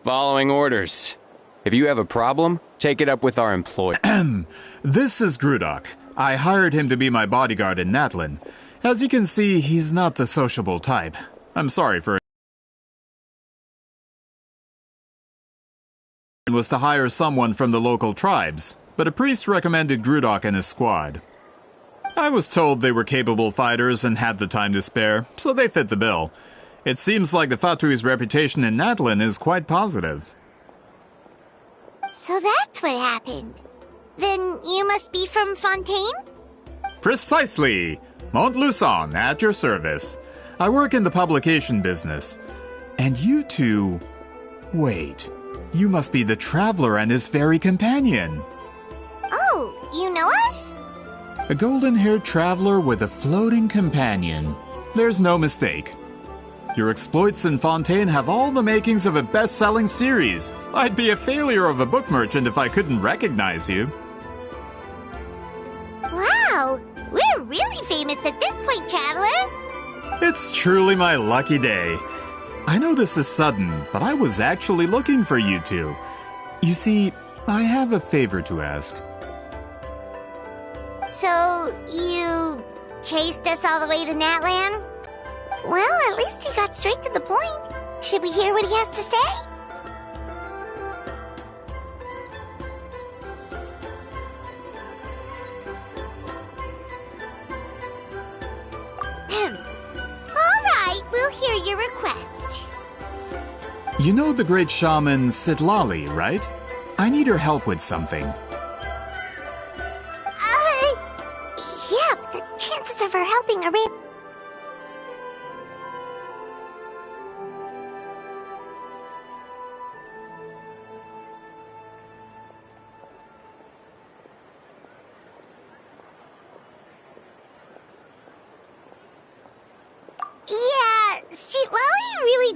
Following orders. If you have a problem, take it up with our employee. This is Grudok. I hired him to be my bodyguard in Natlin. As you can see, he's not the sociable type. I'm sorry for it. Was to hire someone from the local tribes, but a priest recommended Grudok and his squad. I was told they were capable fighters and had the time to spare, so they fit the bill. It seems like the Fatui's reputation in Natlin is quite positive. So that's what happened. Then you must be from Fontaine? Precisely! Montluçon, at your service. I work in the publication business. And you two... Wait, you must be the traveler and his fairy companion. Oh, you know us? A golden-haired traveler with a floating companion. There's no mistake. Your exploits in Fontaine have all the makings of a best-selling series. I'd be a failure of a book merchant if I couldn't recognize you. Wow, we're really famous at this point, Traveler. It's truly my lucky day. I know this is sudden, but I was actually looking for you two. You see, I have a favor to ask. So, you chased us all the way to Natlan? Well, at least he got straight to the point. Should we hear what he has to say? Alright, we'll hear your request. You know the great shaman Sitlali, right? I need her help with something. Yeah, but the chances of her helping are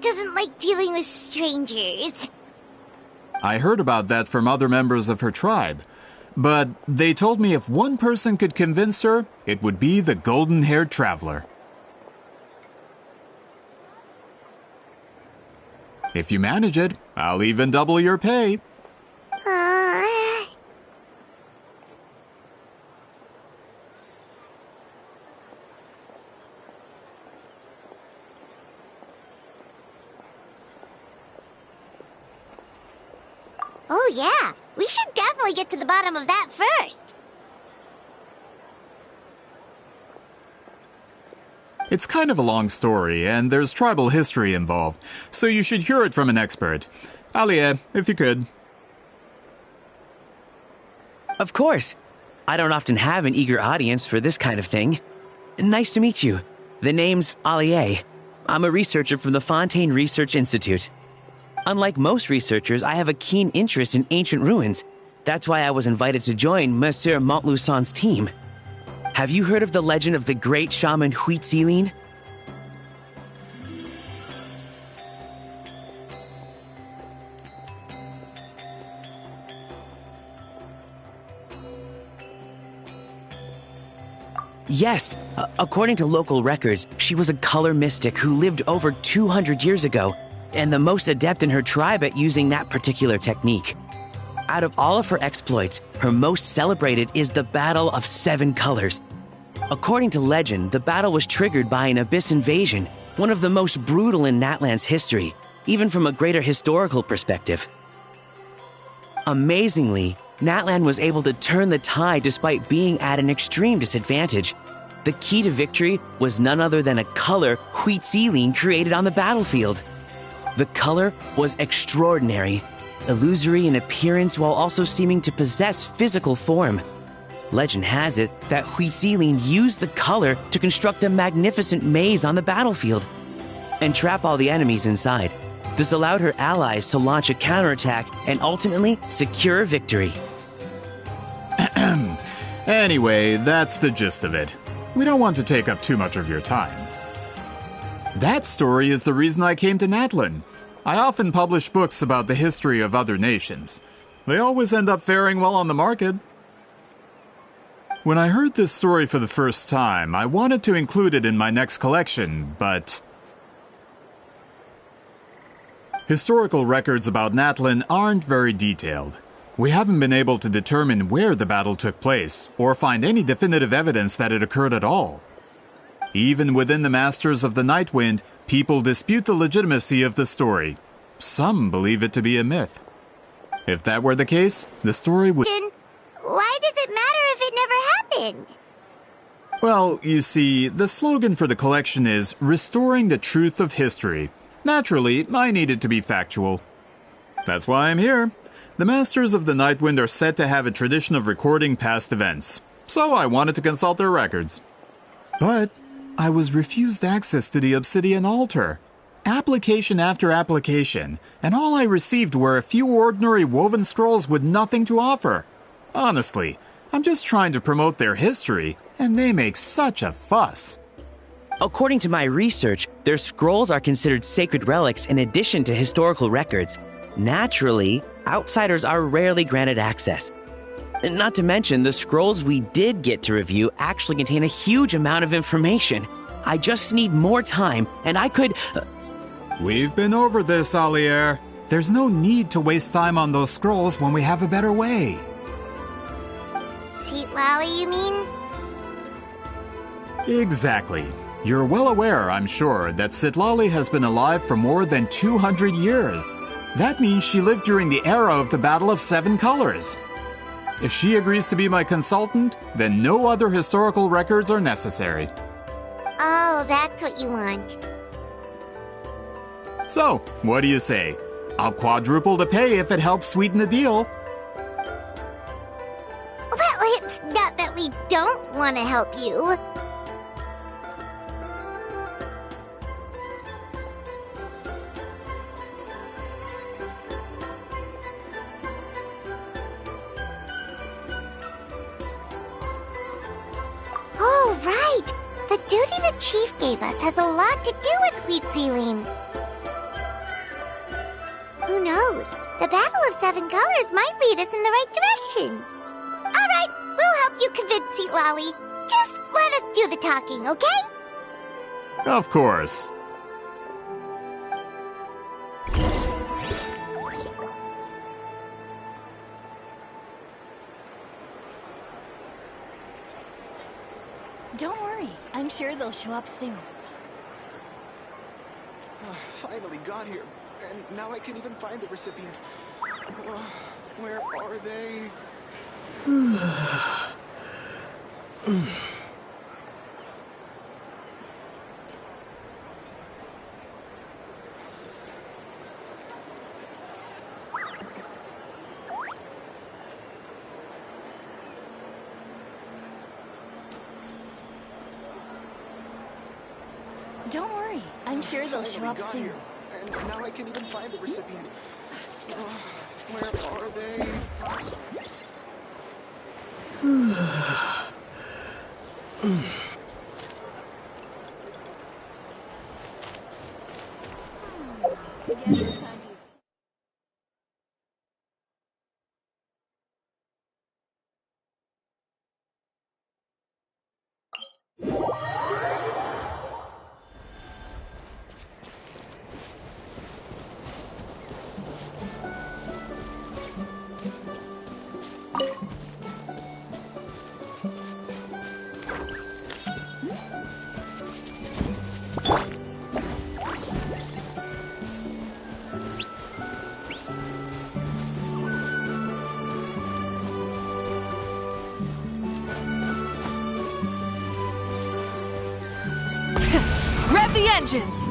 doesn't like dealing with strangers. I heard about that from other members of her tribe. But they told me if one person could convince her, it would be the golden-haired traveler. If you manage it, I'll even double your pay. Oh yeah, we should definitely get to the bottom of that first. It's kind of a long story, and there's tribal history involved, so you should hear it from an expert. Alie, if you could. Of course. I don't often have an eager audience for this kind of thing. Nice to meet you. The name's Alie. I'm a researcher from the Fontaine Research Institute. Unlike most researchers, I have a keen interest in ancient ruins. That's why I was invited to join Monsieur Montluçon's team. Have you heard of the legend of the great shaman Huitzilin? Yes, according to local records, she was a color mystic who lived over 200 years ago, and the most adept in her tribe at using that particular technique. Out of all of her exploits, her most celebrated is the Battle of Seven Colors. According to legend, the battle was triggered by an abyss invasion, one of the most brutal in Natlan's history, even from a greater historical perspective. Amazingly, Natlan was able to turn the tide despite being at an extreme disadvantage. The key to victory was none other than a color Huitzilin created on the battlefield. The color was extraordinary, illusory in appearance while also seeming to possess physical form. Legend has it that Huitzilin used the color to construct a magnificent maze on the battlefield and trap all the enemies inside. This allowed her allies to launch a counterattack and ultimately secure victory. Anyway, that's the gist of it. We don't want to take up too much of your time. That story is the reason I came to Natlin. I often publish books about the history of other nations. They always end up faring well on the market. When I heard this story for the first time, I wanted to include it in my next collection, but... Historical records about Natlin aren't very detailed. We haven't been able to determine where the battle took place, or find any definitive evidence that it occurred at all. Even within the Masters of the Nightwind, people dispute the legitimacy of the story. Some believe it to be a myth. If that were the case, the story would... Then why does it matter if it never happened? Well, you see, the slogan for the collection is Restoring the Truth of History. Naturally, I need it to be factual. That's why I'm here. The Masters of the Nightwind are said to have a tradition of recording past events, so I wanted to consult their records. But I was refused access to the Obsidian Altar. Application after application, and all I received were a few ordinary woven scrolls with nothing to offer. Honestly, I'm just trying to promote their history, and they make such a fuss. According to my research, their scrolls are considered sacred relics in addition to historical records. Naturally, outsiders are rarely granted access. Not to mention, the scrolls we did get to review actually contain a huge amount of information. I just need more time, and I could... We've been over this, Alier. There's no need to waste time on those scrolls when we have a better way. Seat Lally, you mean? Exactly. You're well aware, I'm sure, that Sitlali has been alive for more than 200 years. That means she lived during the era of the Battle of Seven Colors. If she agrees to be my consultant, then no other historical records are necessary. Oh, that's what you want. So, what do you say? I'll quadruple the pay if it helps sweeten the deal. Well, it's not that we don't want to help you. Oh, right! The duty the chief gave us has a lot to do with wheat sealing. Who knows? The Battle of Seven Colors might lead us in the right direction. All right, we'll help you convince Seat Lolly. Just let us do the talking, okay? Of course. Don't worry, I'm sure they'll show up soon. Finally got here, and now I can't even find the recipient. Where are they? Don't worry, I'm sure they'll show Finally up got soon. here, and now I can't even find the recipient. Where are they? Guess it's time to... Grab the engines!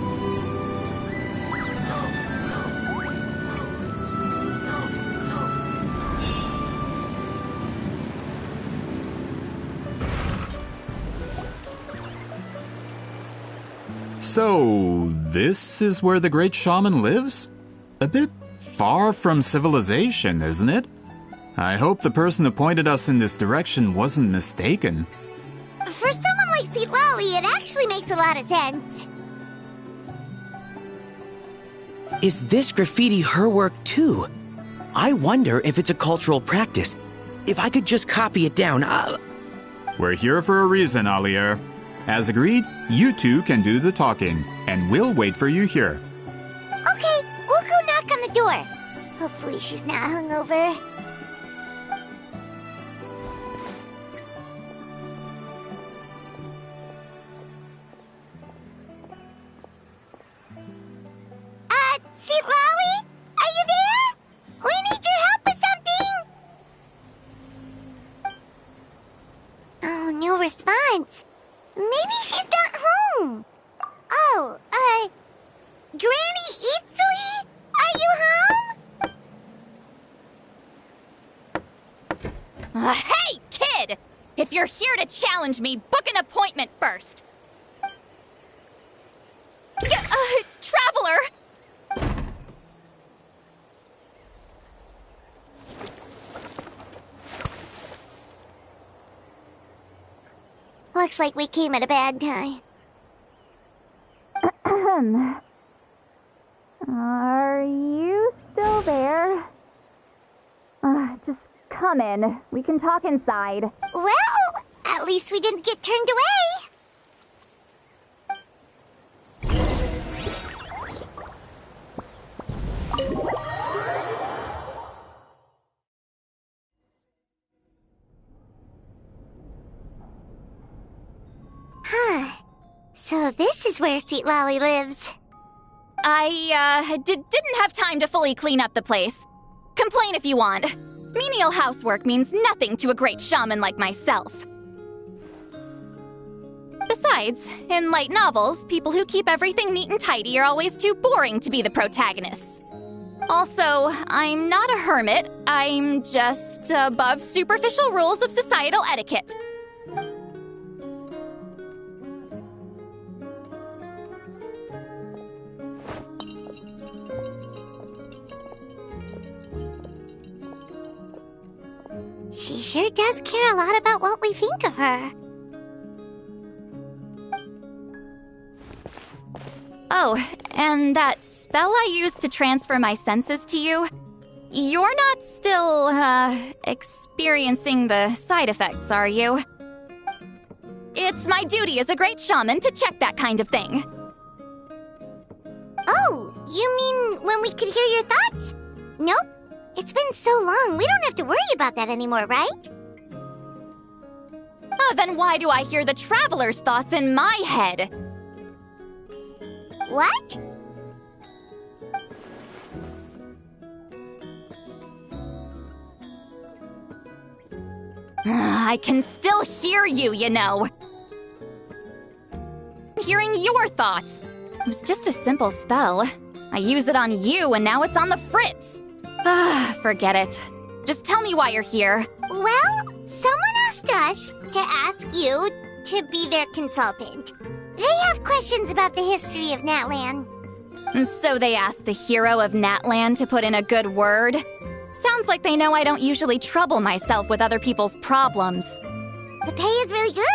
So, this is where the great shaman lives? A bit far from civilization, isn't it? I hope the person who pointed us in this direction wasn't mistaken. For someone like Seat Lolly, it actually makes a lot of sense. Is this graffiti her work too? I wonder if it's a cultural practice. If I could just copy it down, We're here for a reason, Alier. As agreed, you two can do the talking, and we'll wait for you here. Okay, we'll go now. store. Hopefully she's not hungover. Seatlawi? Are you there? We need your help with something! Oh, no response. Maybe she's not home. Oh, Granny Eatsley? Are you home? Hey, kid! If you're here to challenge me, book an appointment first. Traveler! Looks like we came at a bad time. Are you still there? Just come in. We can talk inside. Well, at least we didn't get turned away. Huh. So this is where Seatlali lives. I, didn't have time to fully clean up the place. Complain if you want. Menial housework means nothing to a great shaman like myself. Besides, in light novels, people who keep everything neat and tidy are always too boring to be the protagonists. Also, I'm not a hermit. I'm just above superficial rules of societal etiquette. She sure does care a lot about what we think of her. Oh, and that spell I used to transfer my senses to you? You're not still, experiencing the side effects, are you? It's my duty as a great shaman to check that kind of thing. Oh, you mean when we could hear your thoughts? Nope. It's been so long, we don't have to worry about that anymore, right? Then why do I hear the traveler's thoughts in my head? What? I can still hear you, you know. I'm hearing your thoughts. It was just a simple spell. I use it on you, and now it's on the fritz. Forget it. Just tell me why you're here. Well, someone asked us to ask you to be their consultant. They have questions about the history of Natlan. So they asked the hero of Natlan to put in a good word? Sounds like they know I don't usually trouble myself with other people's problems. The pay is really good.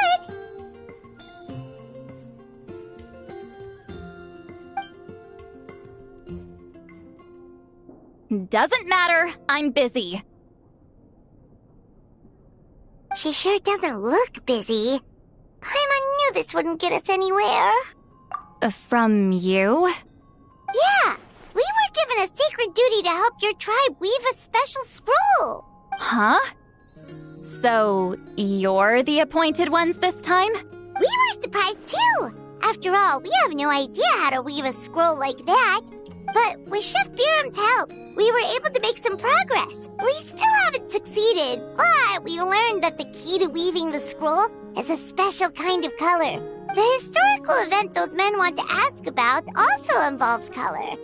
Doesn't matter. I'm busy. She sure doesn't look busy. Paimon knew this wouldn't get us anywhere. From you? Yeah, we were given a sacred duty to help your tribe weave a special scroll. Huh? So, you're the appointed ones this time? We were surprised too. After all, we have no idea how to weave a scroll like that. But with Chef Biram's help, we were able to make some progress. We still haven't succeeded, but we learned that the key to weaving the scroll is a special kind of color. The historical event those men want to ask about also involves color.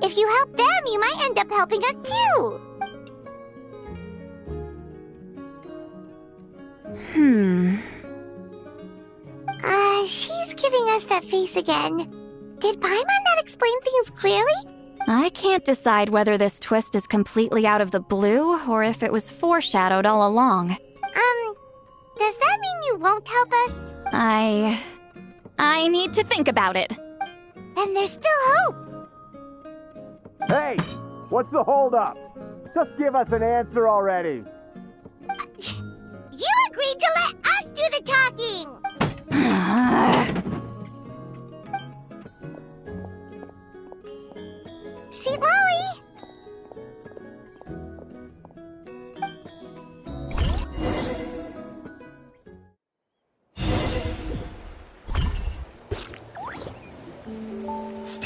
If you help them, you might end up helping us too. She's giving us that face again. Did Paimon not explain things clearly? I can't decide whether this twist is completely out of the blue or if it was foreshadowed all along. Does that mean you won't help us? I need to think about it. Then there's still hope. Hey! What's the holdup? Just give us an answer already. You agreed to let us do the talking! Seatlali!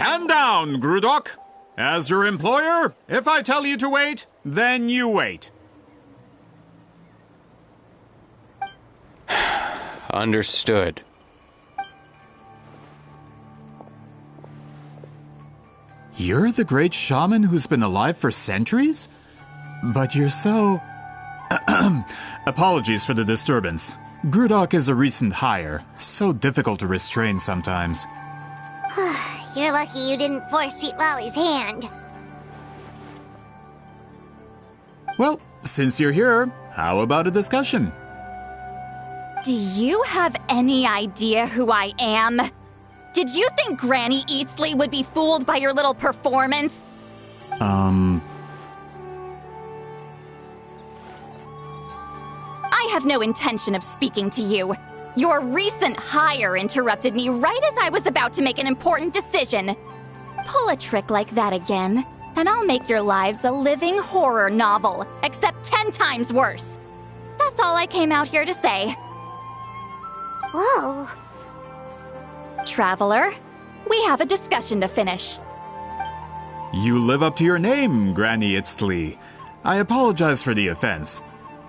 Stand down, Grudok. As your employer, if I tell you to wait, then you wait. Understood. You're the great shaman who's been alive for centuries? But you're so... Apologies for the disturbance. Grudok is a recent hire, so difficult to restrain sometimes. You're lucky you didn't force Sweet Lolly's hand. Well, since you're here, how about a discussion? Do you have any idea who I am? Did you think Granny Eatsley would be fooled by your little performance? I have no intention of speaking to you. Your recent hire interrupted me right as I was about to make an important decision. Pull a trick like that again, and I'll make your lives a living horror novel, except 10 times worse. That's all I came out here to say. Whoa. Traveler, we have a discussion to finish. You live up to your name, Granny Itztli. I apologize for the offense.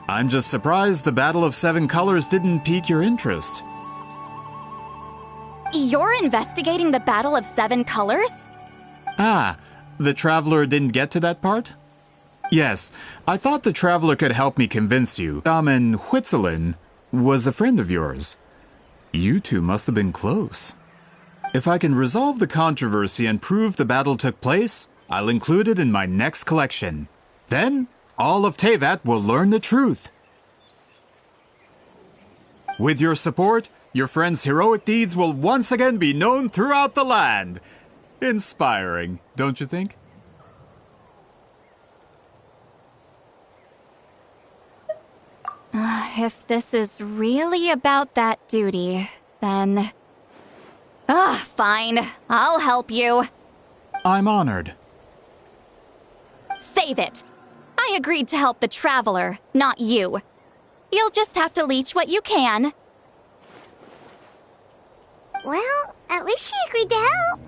I'm just surprised the Battle of Seven Colors didn't pique your interest. You're investigating the Battle of Seven Colors? Ah, the Traveler didn't get to that part? Yes, I thought the Traveler could help me convince you. Shaman Huitzilin was a friend of yours. You two must have been close. If I can resolve the controversy and prove the battle took place, I'll include it in my next collection. Then, all of Tevat will learn the truth. With your support, your friend's heroic deeds will once again be known throughout the land. Inspiring, don't you think? If this is really about that duty, then... fine. I'll help you. I'm honored. Save it. I agreed to help the Traveler, not you. You'll just have to leech what you can. Well, at least she agreed to help.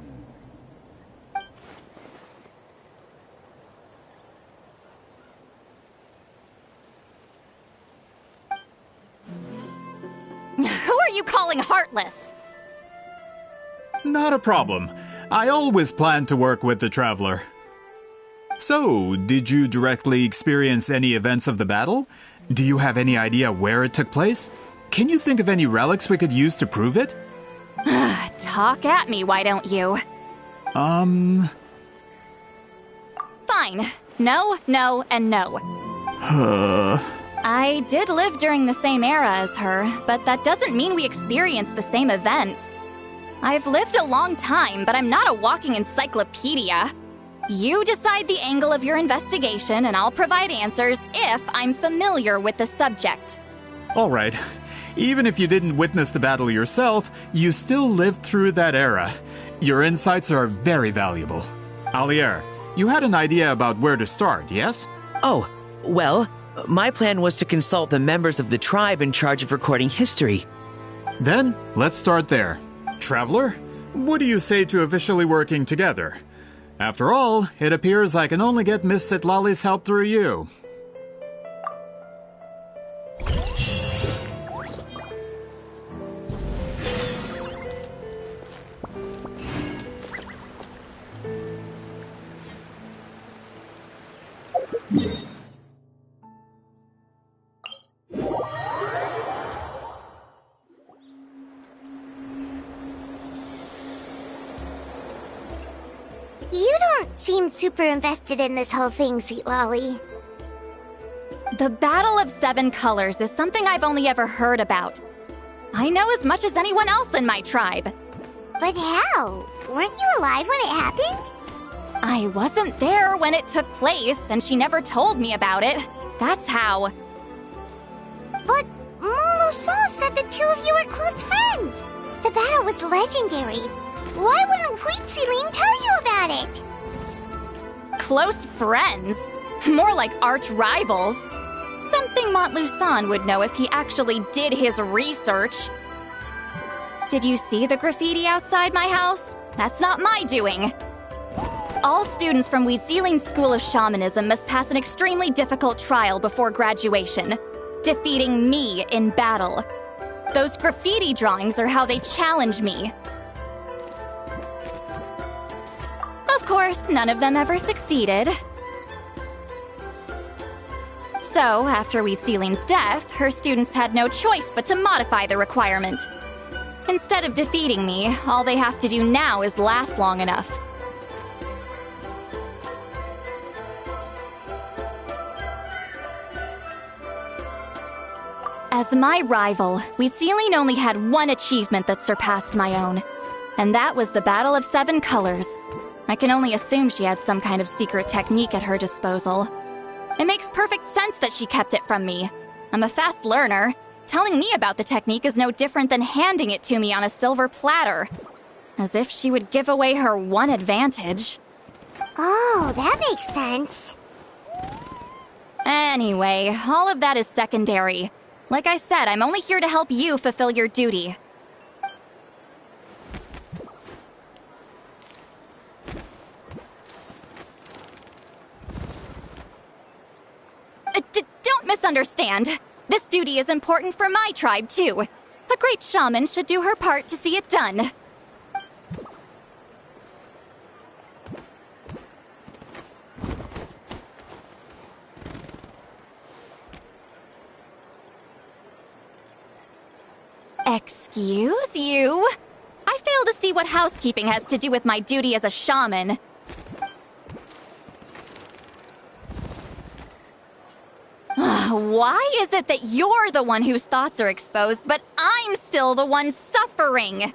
Who are you calling heartless? Not a problem. I always planned to work with the Traveler. So, did you directly experience any events of the battle? Do you have any idea where it took place? Can you think of any relics we could use to prove it? Talk at me, why don't you? Fine. No, no, and no. I did live during the same era as her, but that doesn't mean we experienced the same events. I've lived a long time, but I'm not a walking encyclopedia. You decide the angle of your investigation, and I'll provide answers if I'm familiar with the subject. All right. Even if you didn't witness the battle yourself, you still lived through that era. Your insights are very valuable. Alier, you had an idea about where to start, yes? Oh, well, my plan was to consult the members of the tribe in charge of recording history. Then, let's start there. Traveler, what do you say to officially working together? After all, it appears I can only get Miss Sitlali's help through you. You don't seem super invested in this whole thing, Sweet Lolly. The Battle of Seven Colors is something I've only ever heard about. I know as much as anyone else in my tribe. But how? Weren't you alive when it happened? I wasn't there when it took place, and she never told me about it. That's how. But Molo-Saw said the two of you were close friends. The battle was legendary. Why wouldn't Huitzilin tell you about it? Close friends? More like arch rivals. Something Montluçon would know if he actually did his research. Did you see the graffiti outside my house? That's not my doing. All students from Weeziling's School of Shamanism must pass an extremely difficult trial before graduation, defeating me in battle. Those graffiti drawings are how they challenge me. Of course, none of them ever succeeded. So, after Weeziling's death, her students had no choice but to modify the requirement. Instead of defeating me, all they have to do now is last long enough. As my rival, Weeziling only had one achievement that surpassed my own, and that was the Battle of 7 Colors. I can only assume she had some kind of secret technique at her disposal. It makes perfect sense that she kept it from me. I'm a fast learner. Telling me about the technique is no different than handing it to me on a silver platter. As if she would give away her one advantage. Oh, that makes sense. Anyway, all of that is secondary. Like I said, I'm only here to help you fulfill your duty. Don't misunderstand. This duty is important for my tribe, too. A great shaman should do her part to see it done. Excuse you? I fail to see what housekeeping has to do with my duty as a shaman. Why is it that you're the one whose thoughts are exposed, but I'm still the one suffering?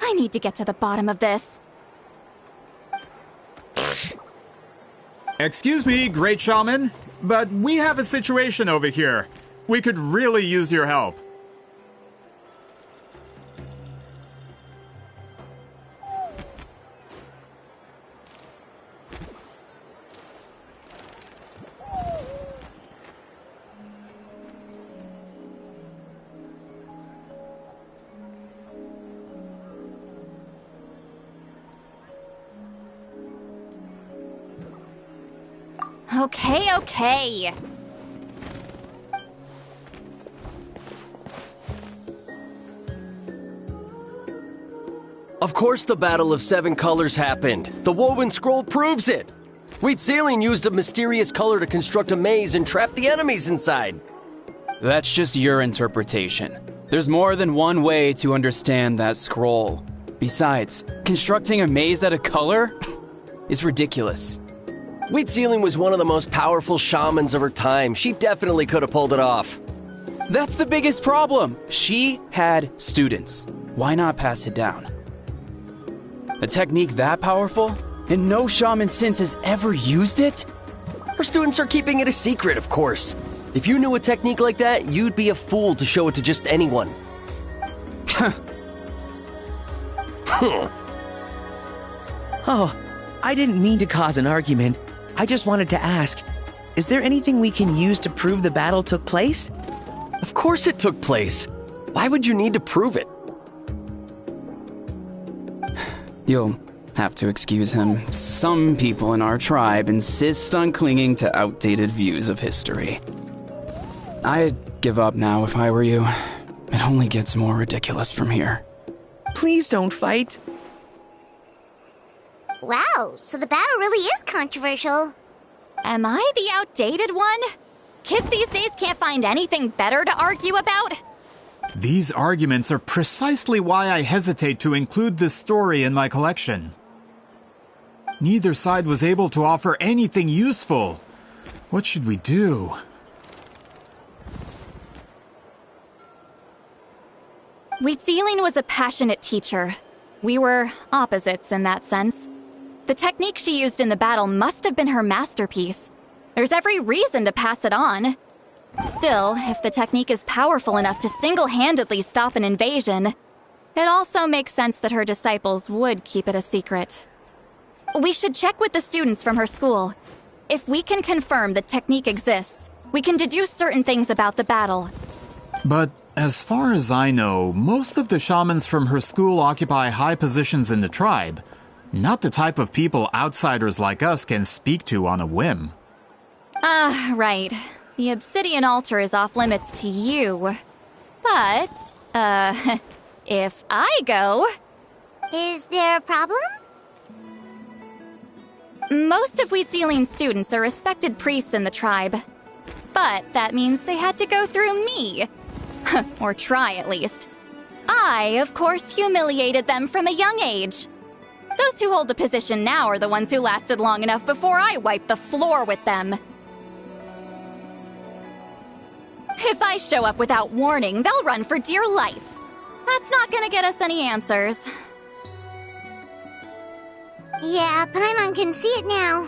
I need to get to the bottom of this. Excuse me, great shaman, but we have a situation over here. We could really use your help. Okay. Of course the Battle of 7 Colors happened. The woven scroll proves it. Weeziling used a mysterious color to construct a maze and trap the enemies inside. That's just your interpretation. There's more than one way to understand that scroll. Besides, constructing a maze out of color is ridiculous. Weeziling was one of the most powerful shamans of her time. She definitely could have pulled it off. That's the biggest problem. She had students. Why not pass it down? A technique that powerful? And no shaman since has ever used it? Her students are keeping it a secret, of course. If you knew a technique like that, you'd be a fool to show it to just anyone. Oh, I didn't mean to cause an argument. I just wanted to ask, is there anything we can use to prove the battle took place? Of course it took place. Why would you need to prove it? You'll have to excuse him. Some people in our tribe insist on clinging to outdated views of history. I'd give up now if I were you. It only gets more ridiculous from here. Please don't fight. Wow, so the battle really is controversial. Am I the outdated one? Kids these days can't find anything better to argue about? These arguments are precisely why I hesitate to include this story in my collection. Neither side was able to offer anything useful. What should we do? Weeziling was a passionate teacher. We were opposites in that sense. The technique she used in the battle must have been her masterpiece. There's every reason to pass it on. Still, if the technique is powerful enough to single-handedly stop an invasion, it also makes sense that her disciples would keep it a secret. We should check with the students from her school. If we can confirm the technique exists, we can deduce certain things about the battle. But As far as I know, most of the shamans from her school occupy high positions in the tribe. Not the type of people outsiders like us can speak to on a whim. Right. The obsidian altar is off limits to you. But, if I go... Is there a problem? Most of Wheatsealing students are respected priests in the tribe. But that means they had to go through me. Or try, at least. I, of course, humiliated them from a young age. Those who hold the position now are the ones who lasted long enough before I wiped the floor with them. If I show up without warning, they'll run for dear life. That's not gonna get us any answers. Yeah, Paimon can see it now.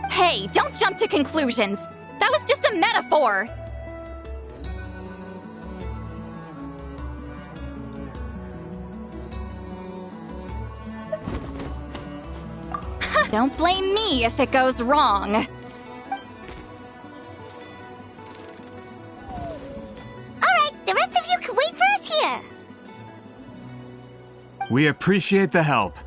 Hey, don't jump to conclusions! That was just a metaphor! Don't blame me if it goes wrong. Alright, the rest of you can wait for us here. We appreciate the help.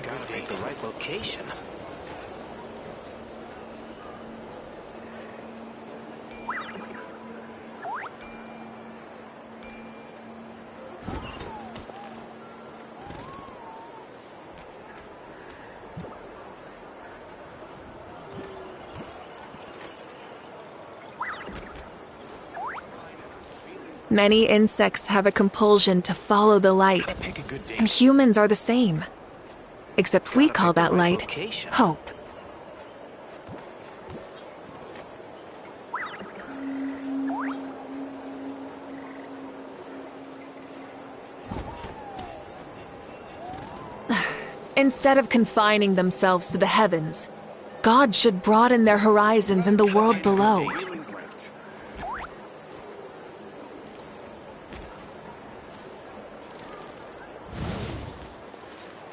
Gotta pick the right location. Many insects have a compulsion to follow the light, and humans are the same. Except we call that light hope. Instead of confining themselves to the heavens, God should broaden their horizons in the world below.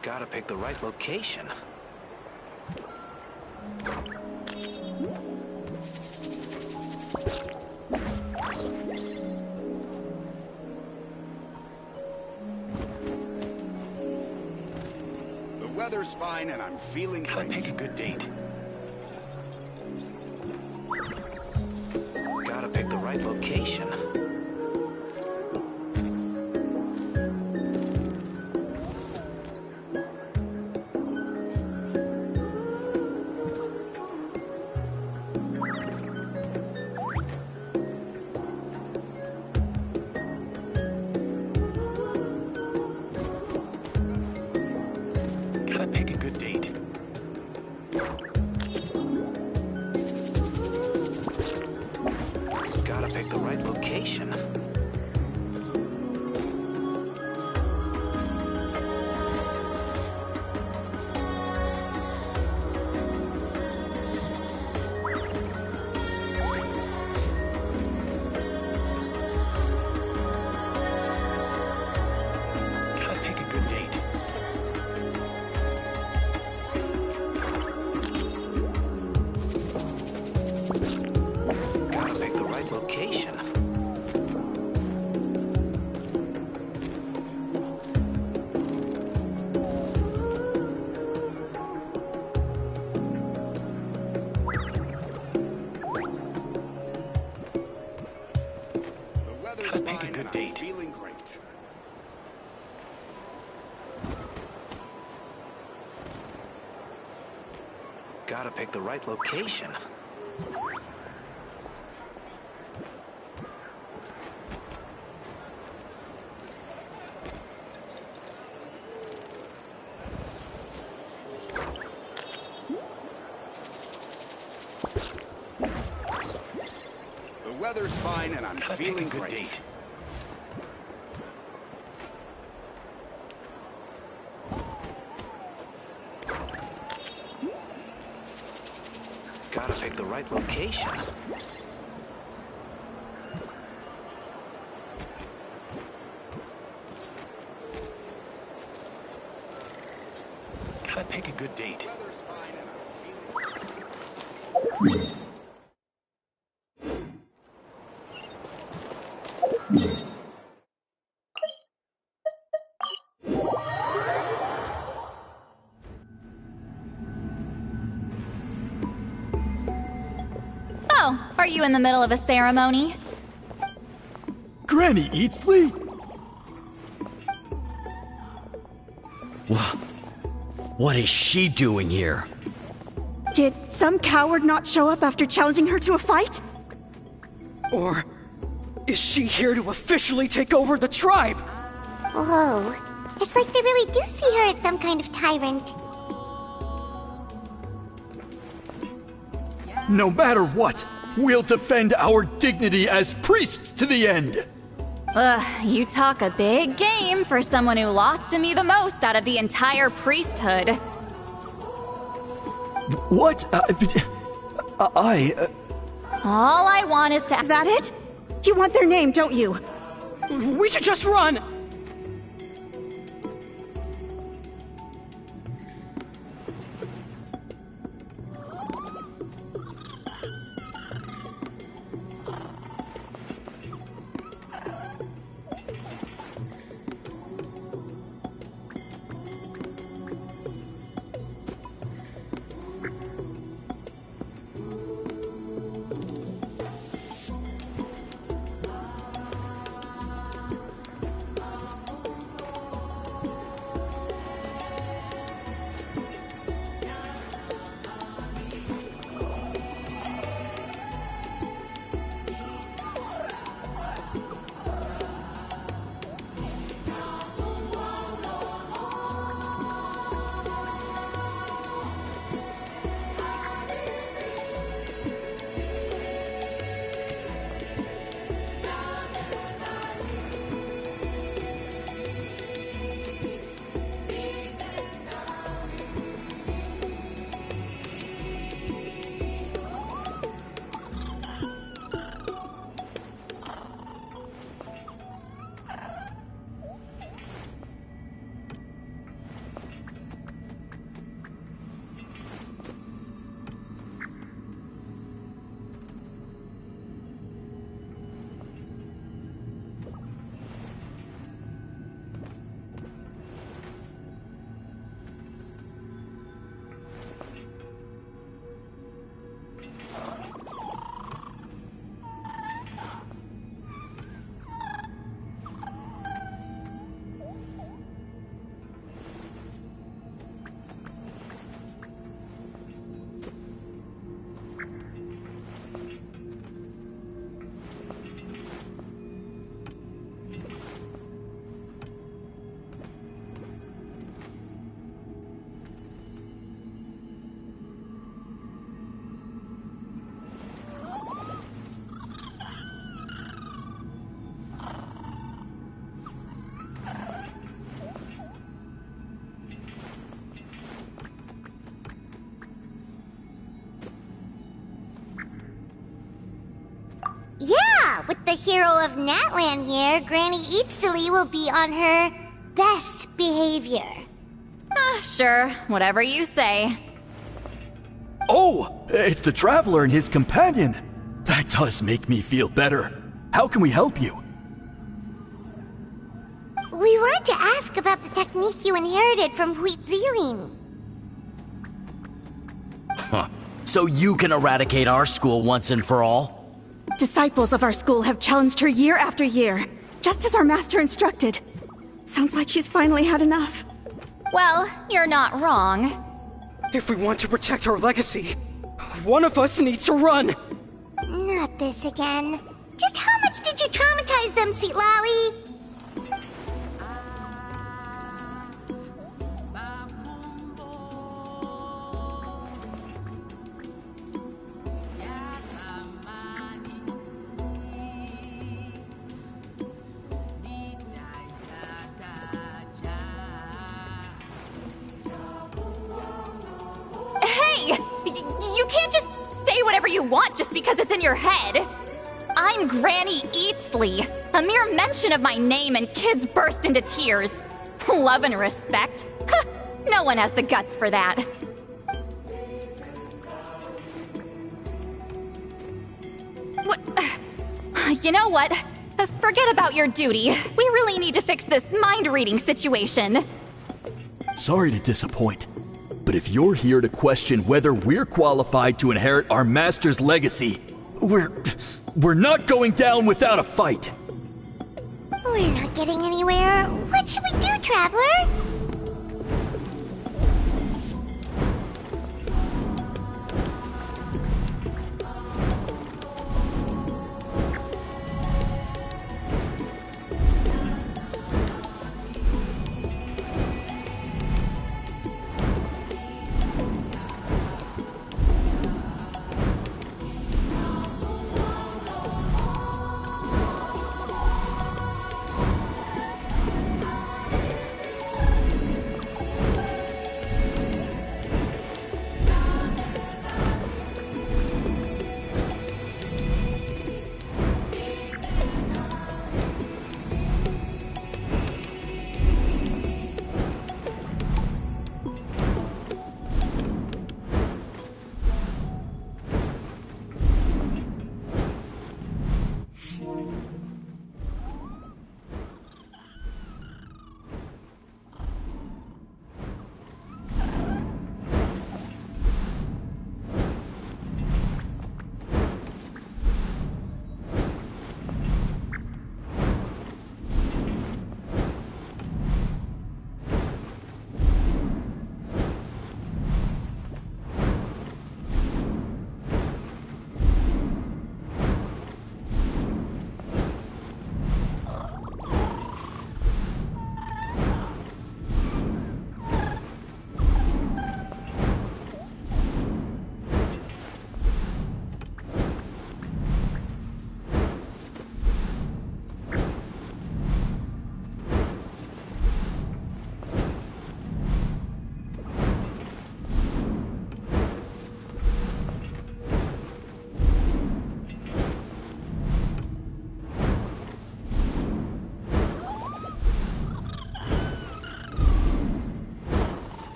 Gotta pick the right location. The weather's fine and I'm feeling great. Gotta pick a good date. Gotta pick the right location. Pick a good date. Gotta pick the right location. Gotta pick the right location. The weather's fine and I'm feeling good great. date. Gotta pick the right location. Gotta pick a good date. Oh, are you in the middle of a ceremony? Granny Eatsley? What is she doing here? Did some coward not show up after challenging her to a fight? Or is she here to officially take over the tribe? Whoa. It's like they really do see her as some kind of tyrant. No matter what, we'll defend our dignity as priests to the end. Ugh, you talk a big game for someone who lost to me the most out of the entire priesthood. What? All I want is to... Is that it? You want their name, don't you? We should just run! Yeah, with the hero of Natlan here, Granny Eatsley will be on her best behavior. Sure, whatever you say. Oh, it's the Traveler and his companion. That does make me feel better. How can we help you? We wanted to ask about the technique you inherited from Huitziling. Huh. So you can eradicate our school once and for all? Disciples of our school have challenged her year after year, just as our master instructed. Sounds like she's finally had enough. Well, you're not wrong. If we want to protect our legacy, one of us needs to run! Not this again. Just how much did you traumatize them, Sweet Lolly? You can't just say whatever you want just because it's in your head. I'm Granny Eatsley. A mere mention of my name and kids burst into tears. Love and respect? No one has the guts for that. You know what? Forget about your duty. We really need to fix this mind-reading situation. Sorry to disappoint, but if you're here to question whether we're qualified to inherit our master's legacy, we're not going down without a fight. We're not getting anywhere. What should we do, Traveler?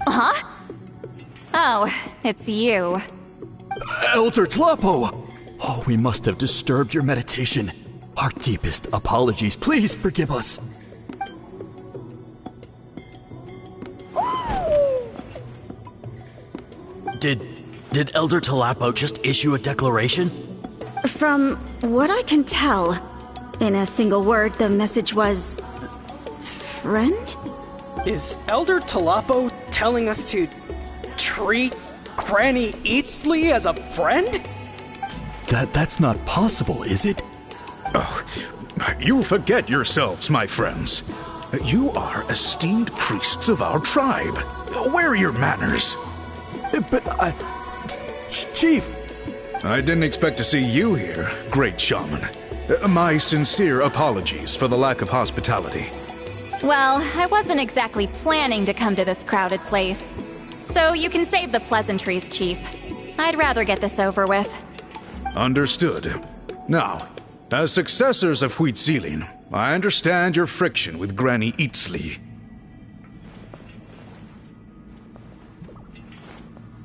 Huh? Oh, it's you. Elder Tlapo! Oh, we must have disturbed your meditation. Our deepest apologies. Please forgive us. Did Elder Talapo just issue a declaration? From what I can tell, in a single word, the message was... friend? Is Elder Talapo telling us to treat Granny Eatsley as a friend? That's not possible, is it? Oh, you forget yourselves, my friends. You are esteemed priests of our tribe. Where are your manners? But Chief! I didn't expect to see you here, great shaman. My sincere apologies for the lack of hospitality. Well, I wasn't exactly planning to come to this crowded place. So you can save the pleasantries, Chief. I'd rather get this over with. Understood. Now, as successors of Huitzilin, I understand your friction with Granny Eatsley.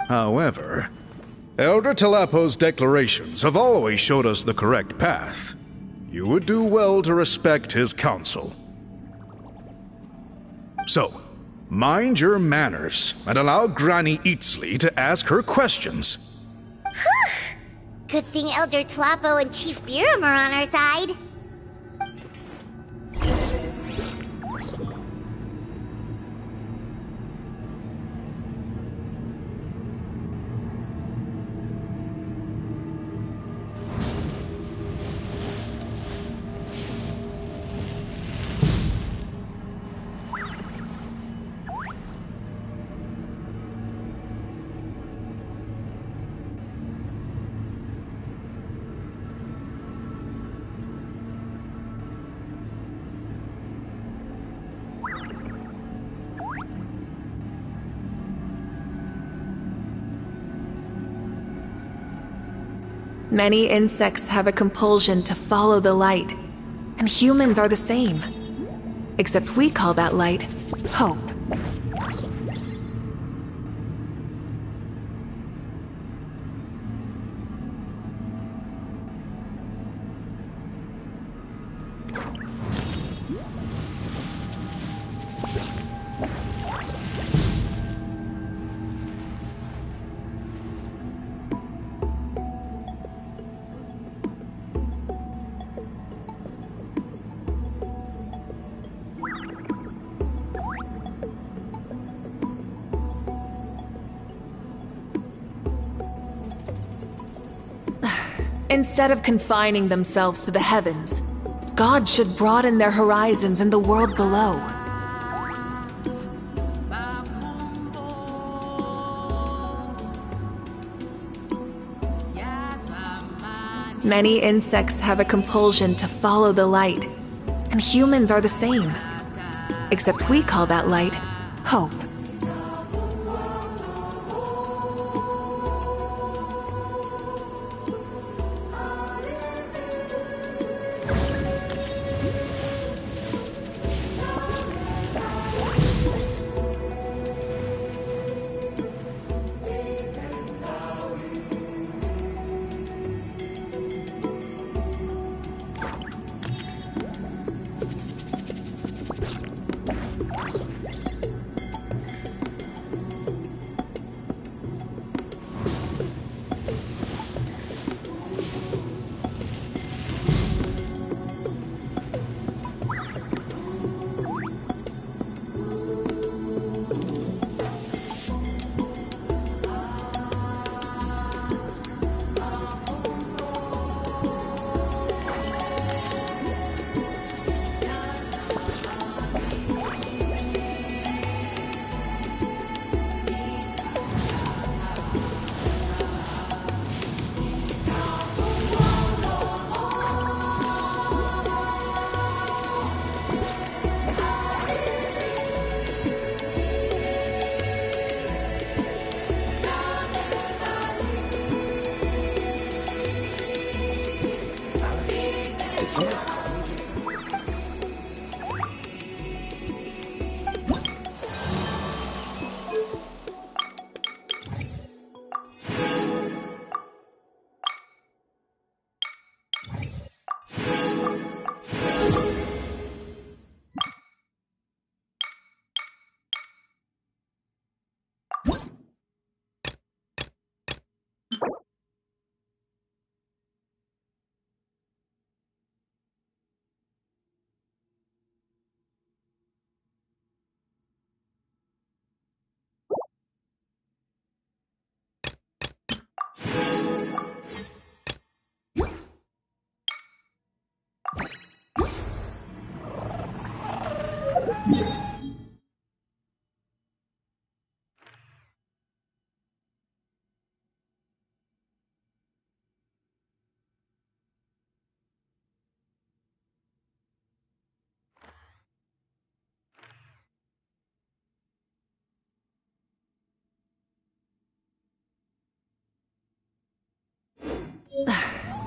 However, Elder Talapo's declarations have always showed us the correct path. You would do well to respect his counsel. So, mind your manners and allow Granny Eatsley to ask her questions. Whew! Good thing Elder Talapo and Chief Biram are on our side. Many insects have a compulsion to follow the light, and humans are the same. Except we call that light hope. Instead of confining themselves to the heavens, God should broaden their horizons in the world below. Many insects have a compulsion to follow the light, and humans are the same. Except we call that light hope.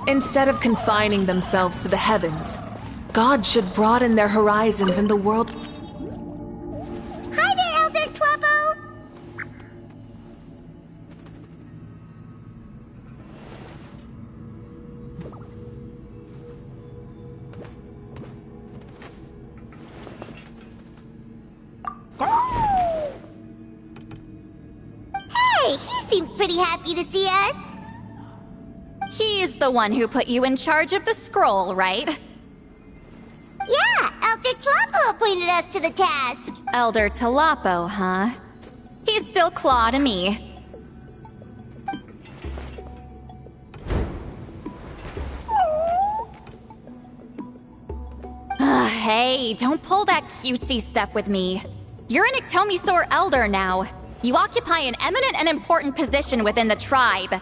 Instead of confining themselves to the heavens, God should broaden their horizons in the world. Hi there, Elder Tlabo! Hey, he seems pretty happy to see us. He's the one who put you in charge of the scroll, right? Yeah, Elder Tlabo appointed us to the task. Elder Talapo, huh? He's still Claw to me. Hey, don't pull that cutesy stuff with me. You're an Iktomi Elder now. You occupy an eminent and important position within the tribe.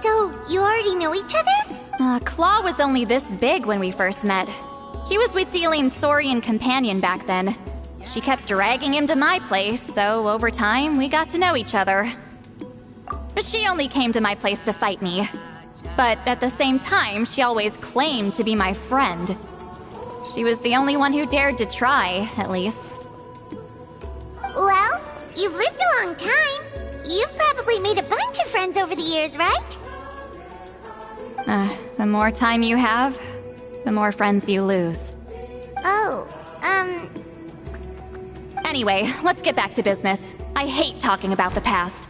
So, you already know each other? Claw was only this big when we first met. He was with Selim's Saurian companion back then. She kept dragging him to my place, so over time, we got to know each other. She only came to my place to fight me. But at the same time, she always claimed to be my friend. She was the only one who dared to try, at least. Well, you've lived a long time. You've probably made a bunch of friends over the years, right? The more time you have, the more friends you lose. Oh, Anyway, let's get back to business. I hate talking about the past.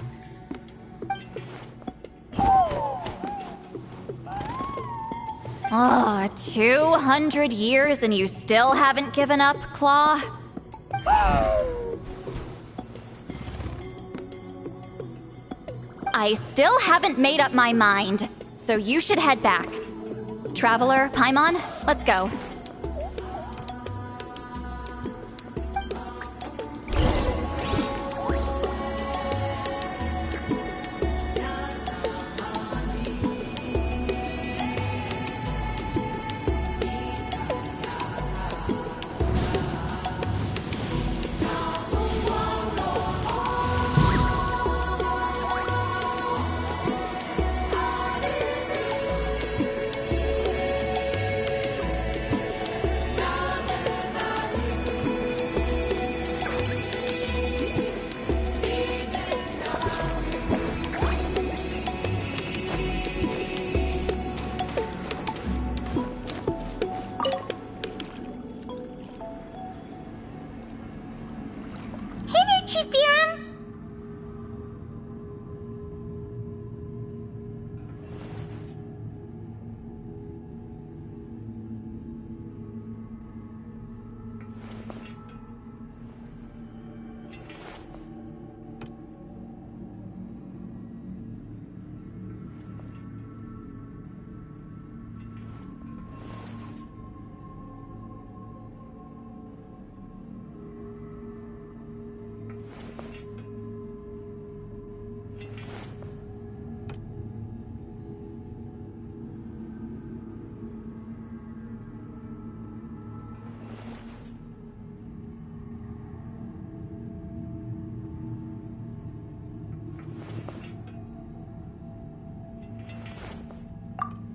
Oh, 200 years and you still haven't given up, Claw? I still haven't made up my mind, so you should head back. Traveler, Paimon, let's go.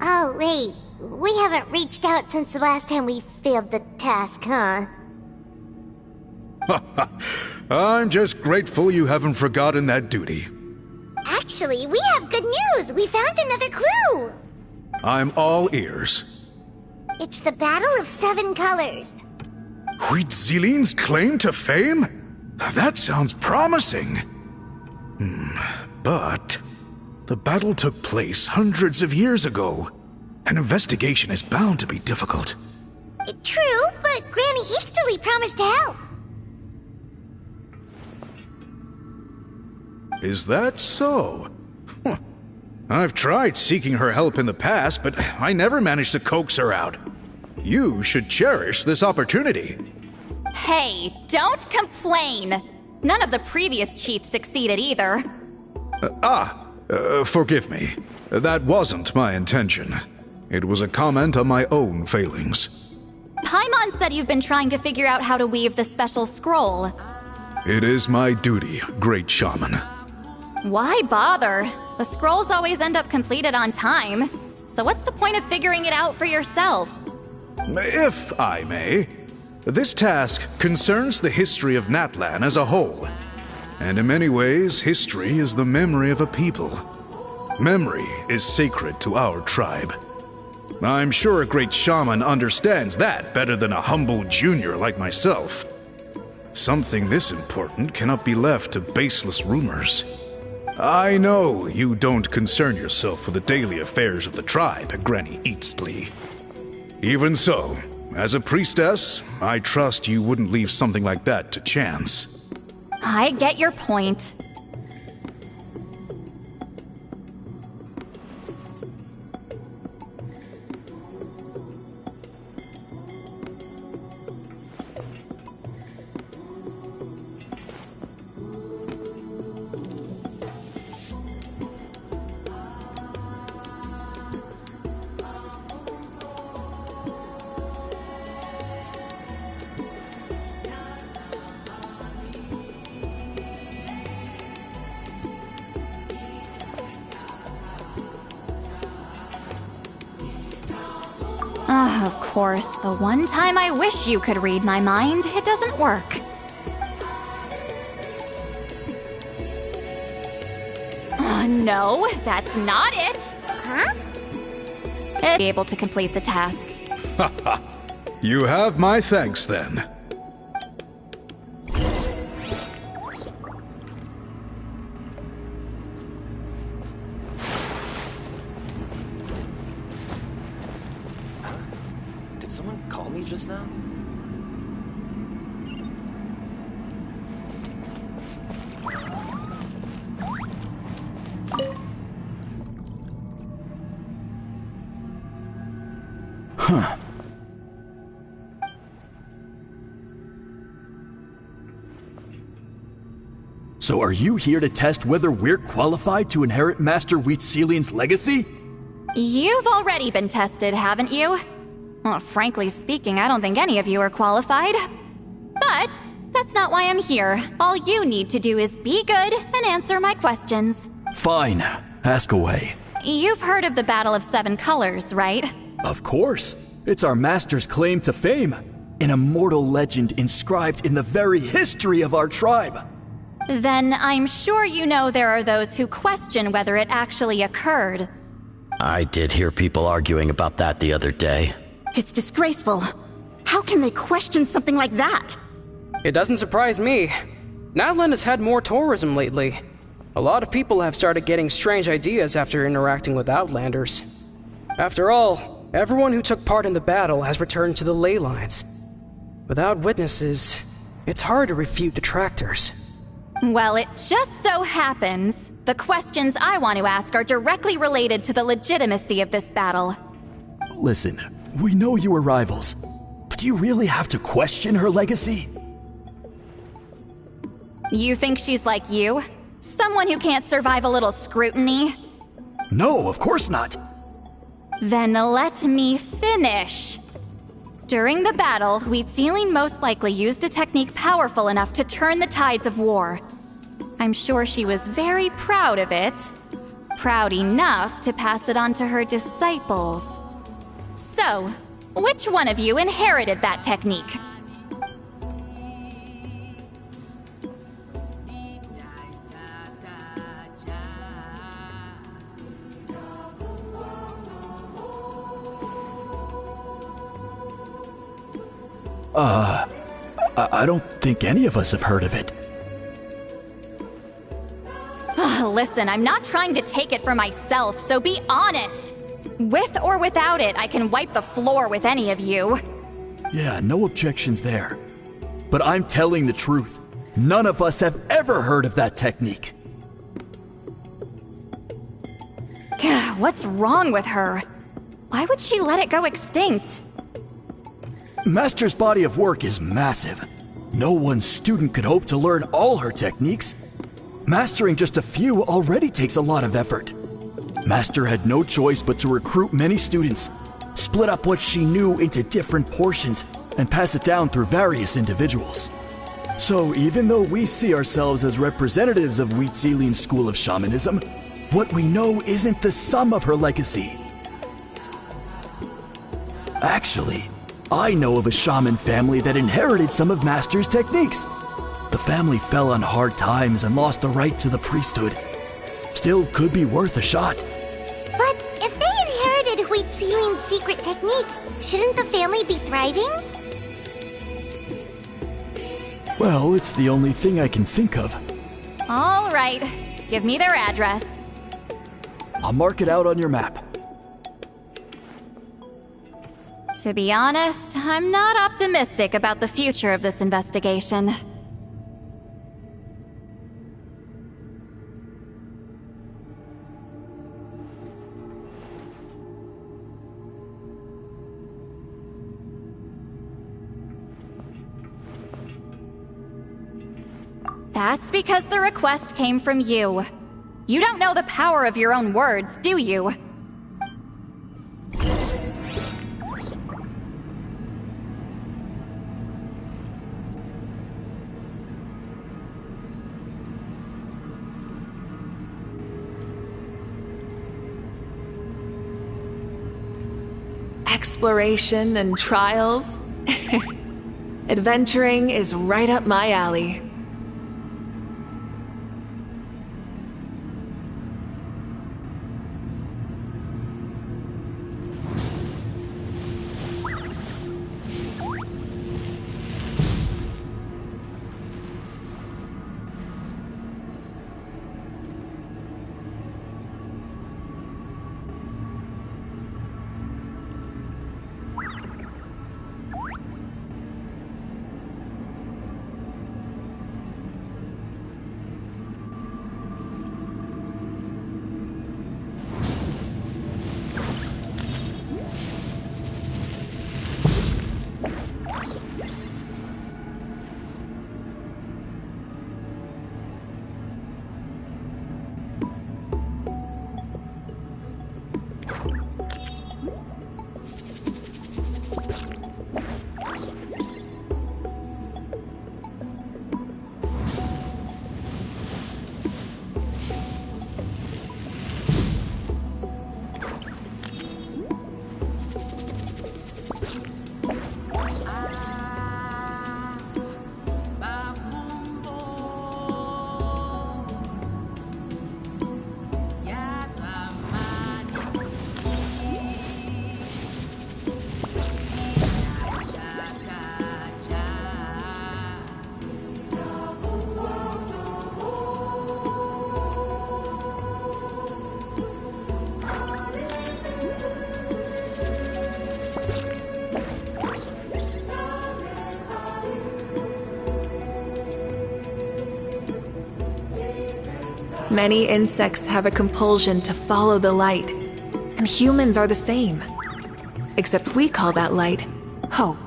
Oh, wait. We haven't reached out since the last time we failed the task, huh? I'm just grateful you haven't forgotten that duty. Actually, we have good news! We found another clue! I'm all ears. It's the Battle of Seven Colors. Huitzilin's claim to fame? That sounds promising. But the battle took place hundreds of years ago. An investigation is bound to be difficult. True, but Granny Eatsterly promised to help. Is that so? Huh. I've tried seeking her help in the past, but I never managed to coax her out. You should cherish this opportunity. Hey, don't complain! None of the previous chiefs succeeded either. Forgive me. That wasn't my intention. It was a comment on my own failings. Paimon said you've been trying to figure out how to weave the special scroll. It is my duty, great shaman. Why bother? The scrolls always end up completed on time. So what's the point of figuring it out for yourself? If I may, this task concerns the history of Natlan as a whole. And in many ways, history is the memory of a people. Memory is sacred to our tribe. I'm sure a great shaman understands that better than a humble junior like myself. Something this important cannot be left to baseless rumors. I know you don't concern yourself with the daily affairs of the tribe, Granny Eatsley. Even so, as a priestess, I trust you wouldn't leave something like that to chance. I get your point. Of course, the one time I wish you could read my mind, it doesn't work. No, that's not it! Huh? Be able to complete the task. You have my thanks then. Did someone call me just now? Huh. So are you here to test whether we're qualified to inherit Master Wheatselian's legacy? You've already been tested, haven't you? Well, frankly speaking, I don't think any of you are qualified. But that's not why I'm here. All you need to do is be good and answer my questions. Fine. Ask away. You've heard of the Battle of Seven Colors, right? Of course. It's our master's claim to fame. An immortal legend inscribed in the very history of our tribe. Then I'm sure you know there are those who question whether it actually occurred. I did hear people arguing about that the other day. It's disgraceful. How can they question something like that? It doesn't surprise me. Natlan has had more tourism lately. A lot of people have started getting strange ideas after interacting with Outlanders. After all, everyone who took part in the battle has returned to the ley lines. Without witnesses, it's hard to refute detractors. Well, it just so happens the questions I want to ask are directly related to the legitimacy of this battle. Listen, we know you are rivals, but do you really have to question her legacy? You think she's like you? Someone who can't survive a little scrutiny? No, of course not. Then let me finish. During the battle, Wheatselian most likely used a technique powerful enough to turn the tides of war. I'm sure she was very proud of it. Proud enough to pass it on to her disciples. So, which one of you inherited that technique? I don't think any of us have heard of it. Listen, I'm not trying to take it for myself, so be honest. With or without it, I can wipe the floor with any of you. Yeah, no objections there. But I'm telling the truth. None of us have ever heard of that technique. What's wrong with her? Why would she let it go extinct? Master's body of work is massive. No one student could hope to learn all her techniques. Mastering just a few already takes a lot of effort. Master had no choice but to recruit many students, split up what she knew into different portions, and pass it down through various individuals. So even though we see ourselves as representatives of Wheat Zealin's school of shamanism, what we know isn't the sum of her legacy. Actually, I know of a shaman family that inherited some of Master's techniques. The family fell on hard times and lost the right to the priesthood. Still could be worth a shot. But if they inherited Wheat Zealin's secret technique, shouldn't the family be thriving? Well, it's the only thing I can think of. All right. Give me their address. I'll mark it out on your map. To be honest, I'm not optimistic about the future of this investigation. That's because the request came from you. You don't know the power of your own words, do you? Exploration and trials. Adventuring is right up my alley. Many insects have a compulsion to follow the light, and humans are the same. Except we call that light hope.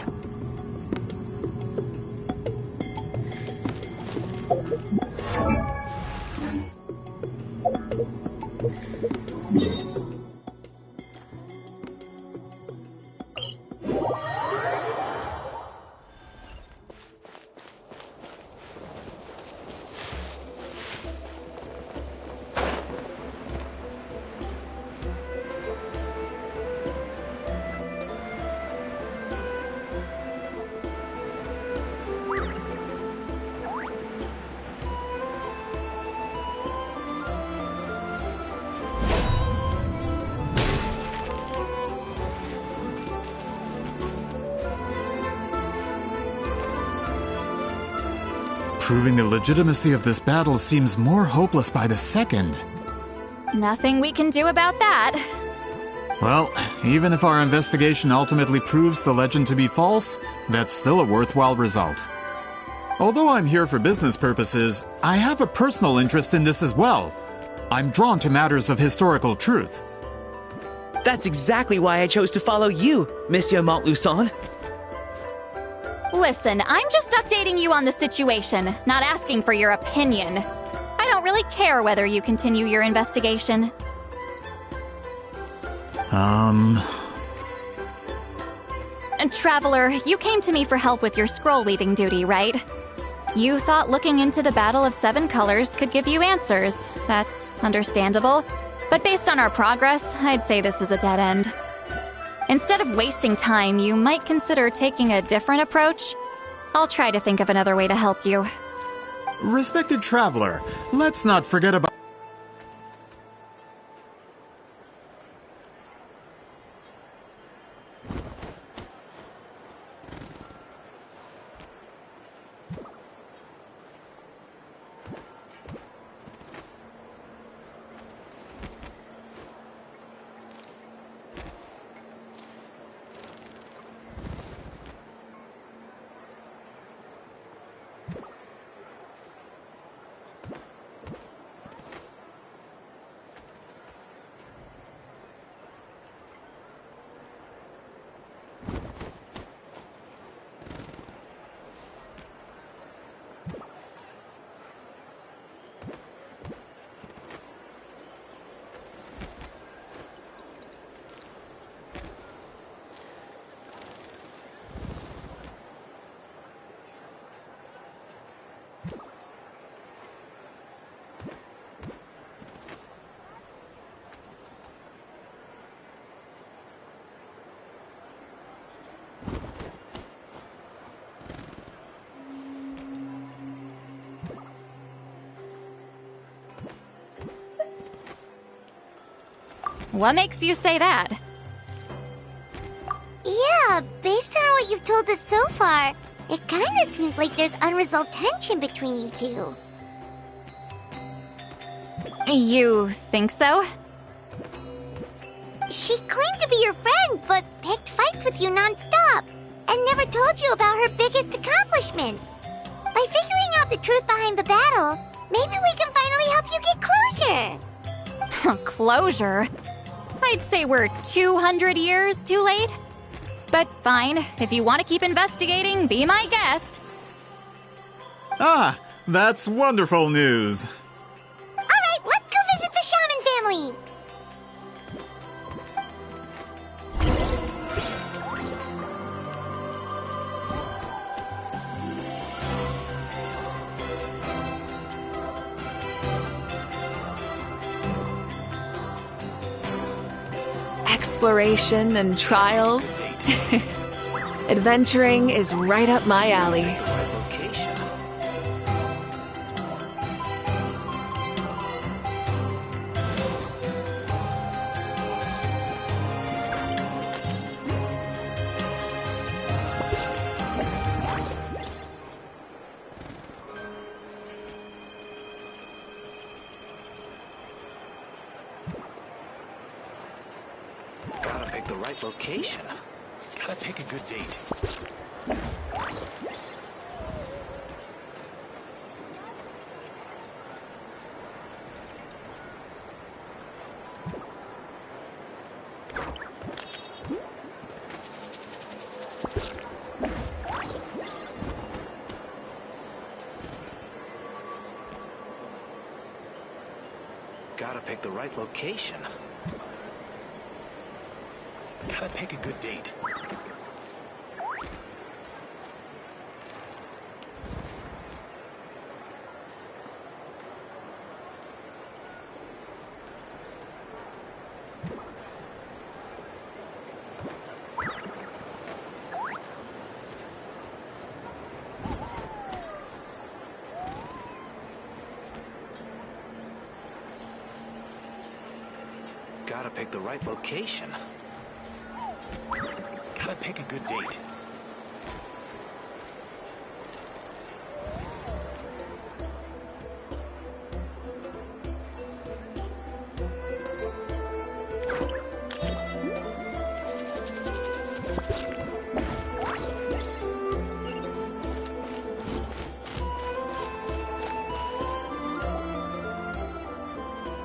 Proving the legitimacy of this battle seems more hopeless by the second. Nothing we can do about that. Well, even if our investigation ultimately proves the legend to be false, that's still a worthwhile result. Although I'm here for business purposes, I have a personal interest in this as well. I'm drawn to matters of historical truth. That's exactly why I chose to follow you, Monsieur Montluçon. Listen, I'm just updating you on the situation, not asking for your opinion. I don't really care whether you continue your investigation. And Traveler, you came to me for help with your scroll weaving duty, right? You thought looking into the Battle of Seven Colors could give you answers. That's understandable. But based on our progress, I'd say this is a dead end. Instead of wasting time, you might consider taking a different approach. I'll try to think of another way to help you. Respected traveler, let's not forget about... What makes you say that? Yeah, based on what you've told us so far, it kinda seems like there's unresolved tension between you two. You think so? She claimed to be your friend, but picked fights with you non-stop, and never told you about her biggest accomplishment. By figuring out the truth behind the battle, maybe we can finally help you get closure. Closure? I'd say we're 200 years too late. But fine, if you want to keep investigating, be my guest. Ah, that's wonderful news. Alright, let's go visit the Shaman family. Exploration and trials. Adventuring is right up my alley. Gotta pick the right location. Gotta pick a good date. Gotta pick the right location. Gotta pick a good date. Gotta pick the right location. Gotta pick a good date.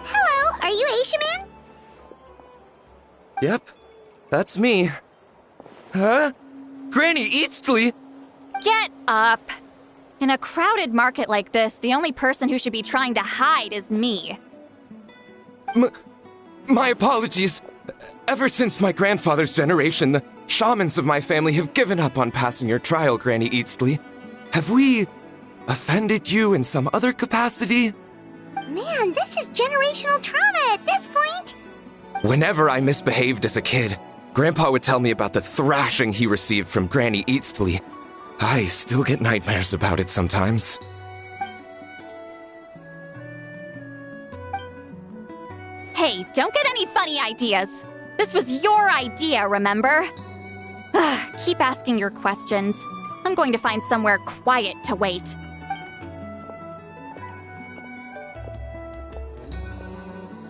Hello, are you Asia Man? Yep, that's me. Huh? Granny Eatsley? Get up! In a crowded market like this, the only person who should be trying to hide is me. My apologies. Ever since my grandfather's generation, the shamans of my family have given up on passing your trial, Granny Eastley. Have we offended you in some other capacity? Man, this is generational trauma at this point. Whenever I misbehaved as a kid, Grandpa would tell me about the thrashing he received from Granny Eastley. I still get nightmares about it sometimes. Hey, don't get any funny ideas. This was your idea, remember? Keep asking your questions. I'm going to find somewhere quiet to wait.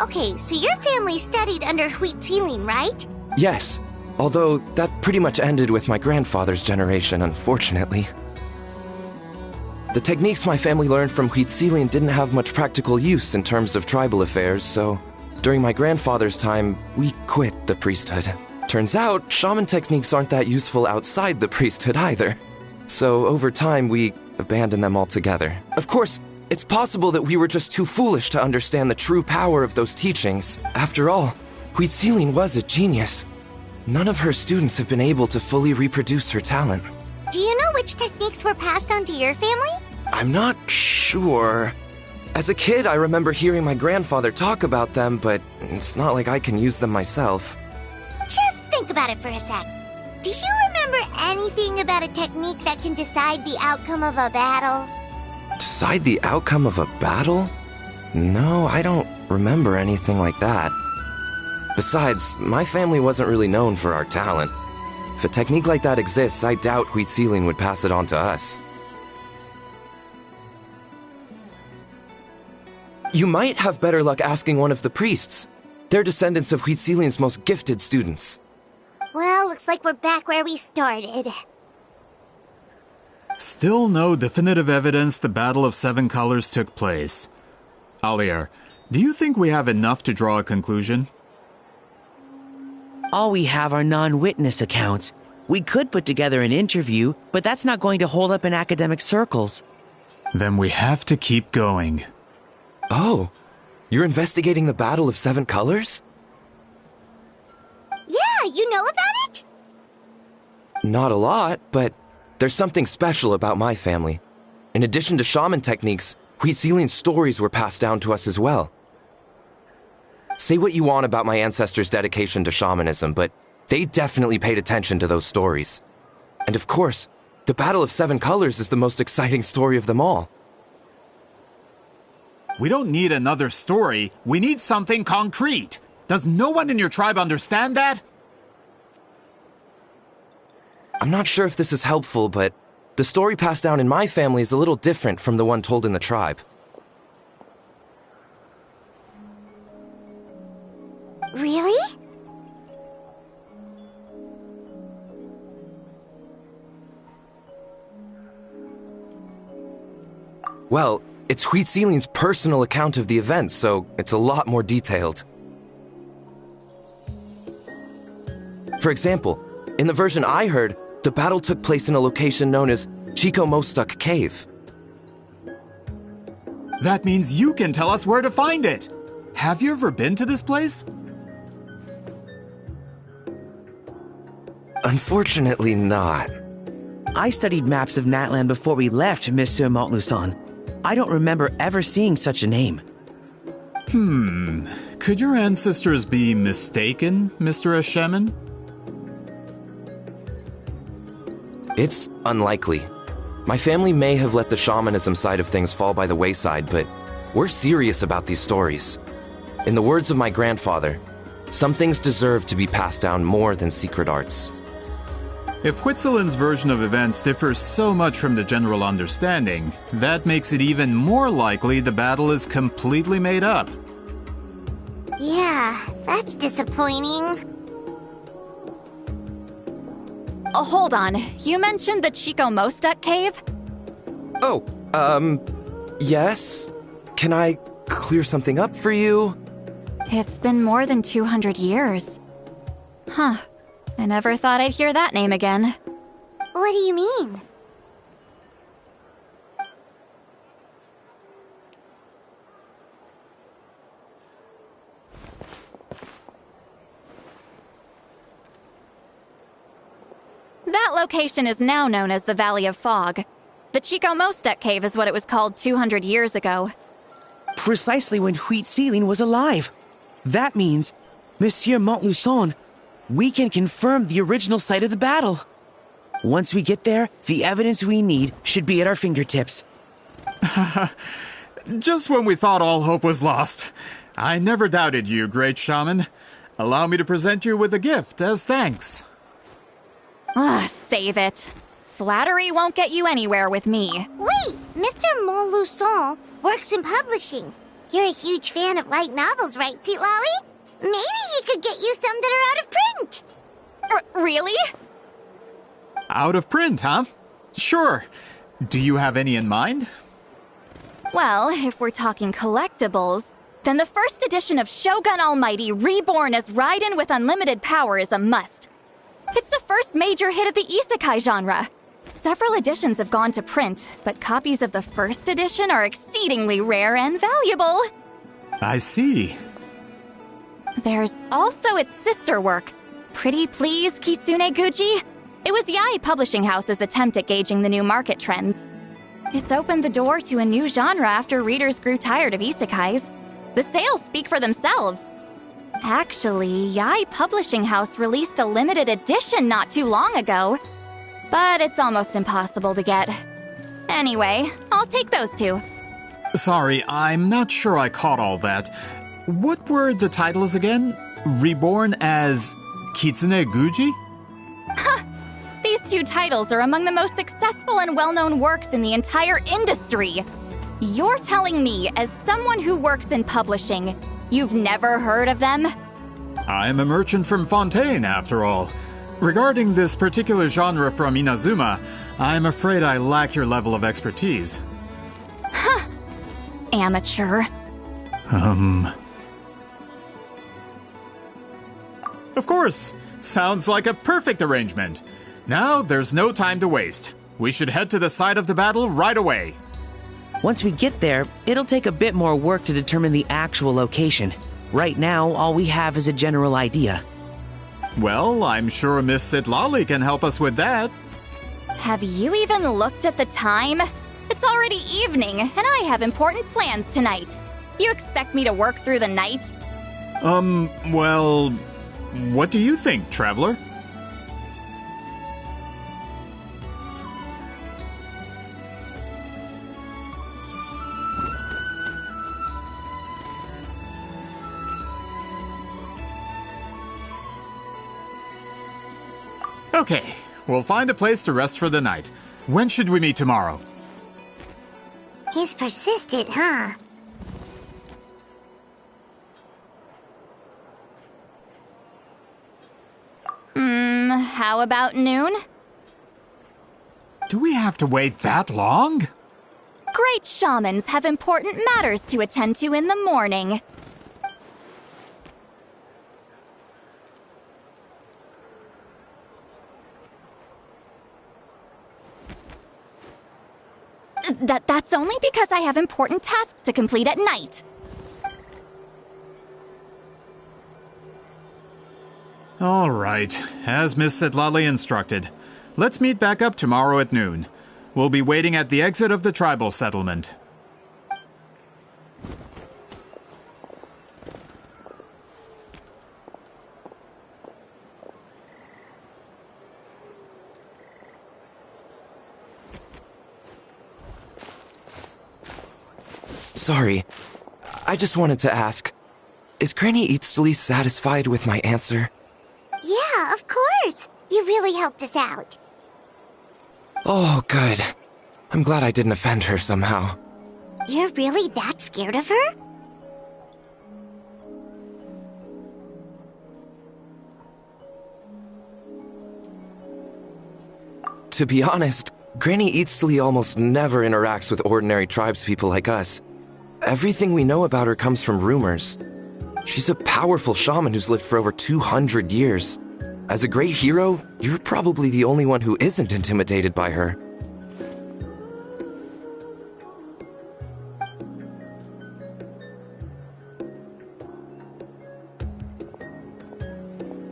Okay, so your family studied under Huitzilin, right? Yes, although that pretty much ended with my grandfather's generation, unfortunately. The techniques my family learned from Huitzilin didn't have much practical use in terms of tribal affairs, so during my grandfather's time, we quit the priesthood. Turns out, shaman techniques aren't that useful outside the priesthood either. So over time, we abandoned them altogether. Of course, it's possible that we were just too foolish to understand the true power of those teachings. After all, Huitzilin was a genius. None of her students have been able to fully reproduce her talent. Do you know which techniques were passed on to your family? I'm not sure. As a kid, I remember hearing my grandfather talk about them, but it's not like I can use them myself. Just think about it for a sec. Do you remember anything about a technique that can decide the outcome of a battle? Decide the outcome of a battle? No, I don't remember anything like that. Besides, my family wasn't really known for our talent. If a technique like that exists, I doubt Huitzilin would pass it on to us. You might have better luck asking one of the priests. They're descendants of Huitzilin's most gifted students. Well, looks like we're back where we started. Still no definitive evidence the Battle of Seven Colors took place. Alier, do you think we have enough to draw a conclusion? All we have are non-witness accounts. We could put together an interview, but that's not going to hold up in academic circles. Then we have to keep going. Oh, you're investigating the Battle of Seven Colors? Yeah, you know about it? Not a lot, but there's something special about my family. In addition to shaman techniques, Huitzilin's stories were passed down to us as well. Say what you want about my ancestors' dedication to shamanism, but they definitely paid attention to those stories. And of course, the Battle of Seven Colors is the most exciting story of them all. We don't need another story. We need something concrete. Does no one in your tribe understand that? I'm not sure if this is helpful, but the story passed down in my family is a little different from the one told in the tribe. Really? Well, it's Huitzilin's personal account of the event, so it's a lot more detailed. For example, in the version I heard, the battle took place in a location known as Chico Mostuk Cave. That means you can tell us where to find it. Have you ever been to this place? Unfortunately not. I studied maps of Natlan before we left, Monsieur Montluçon. I don't remember ever seeing such a name. Could your ancestors be mistaken, Mr. Ashemin? It's unlikely. My family may have let the shamanism side of things fall by the wayside, but we're serious about these stories. In the words of my grandfather, some things deserve to be passed down more than secret arts. If Huitzilin's version of events differs so much from the general understanding, that makes it even more likely the battle is completely made up. Yeah, that's disappointing. Oh, hold on. You mentioned the Chico Mostuk cave? Oh, yes? Can I clear something up for you? It's been more than 200 years. Huh. I never thought I'd hear that name again. What do you mean? location is now known as the Valley of Fog. The Chico Mostek Cave is what it was called 200 years ago. Precisely when Wheat Ceiling was alive. That means, Monsieur Montluçon, we can confirm the original site of the battle. Once we get there, the evidence we need should be at our fingertips. Just when we thought all hope was lost. I never doubted you, great shaman. Allow me to present you with a gift as thanks. Save it. Flattery won't get you anywhere with me. Wait, Mr. Montluçon works in publishing. You're a huge fan of light novels, right, Seatlolly? Maybe he could get you some that are out of print. Really? Out of print, huh? Sure. Do you have any in mind? Well, if we're talking collectibles, then the first edition of Shogun Almighty reborn as Raiden with unlimited power is a must. It's the first major hit of the isekai genre. Several editions have gone to print, but copies of the first edition are exceedingly rare and valuable. I see. There's also its sister work, Pretty Please Kitsune Guji. It was Yae Publishing House's attempt at gauging the new market trends. It's opened the door to a new genre after readers grew tired of isekais. The sales speak for themselves. Actually, Yae Publishing House released a limited edition not too long ago, but it's almost impossible to get. Anyway, I'll take those two. Sorry, I'm not sure I caught all that. What were the titles again? Reborn as Kitsune Guji? These two titles are among the most successful and well-known works in the entire industry. You're telling me, as someone who works in publishing, you've never heard of them? I'm a merchant from Fontaine, after all. Regarding this particular genre from Inazuma, I'm afraid I lack your level of expertise. Amateur. Of course. Sounds like a perfect arrangement. Now, there's no time to waste. We should head to the site of the battle right away. Once we get there, it'll take a bit more work to determine the actual location. Right now, all we have is a general idea. Well, I'm sure Miss Sitlali can help us with that. Have you even looked at the time? It's already evening, and I have important plans tonight. You expect me to work through the night? Well, what do you think, traveler? Okay, we'll find a place to rest for the night. When should we meet tomorrow? He's persistent, huh? How about noon? Do we have to wait that long? Great shamans have important matters to attend to in the morning. That's only because I have important tasks to complete at night. All right, as Miss Sitlali instructed. Let's meet back up tomorrow at noon. We'll be waiting at the exit of the tribal settlement. Sorry, I just wanted to ask, is Granny Eatsley satisfied with my answer? Yeah, of course. You really helped us out. Oh, good. I'm glad I didn't offend her somehow. You're really that scared of her? To be honest, Granny Eatsley almost never interacts with ordinary tribespeople like us. Everything we know about her comes from rumors. She's a powerful shaman who's lived for over 200 years. As a great hero, you're probably the only one who isn't intimidated by her.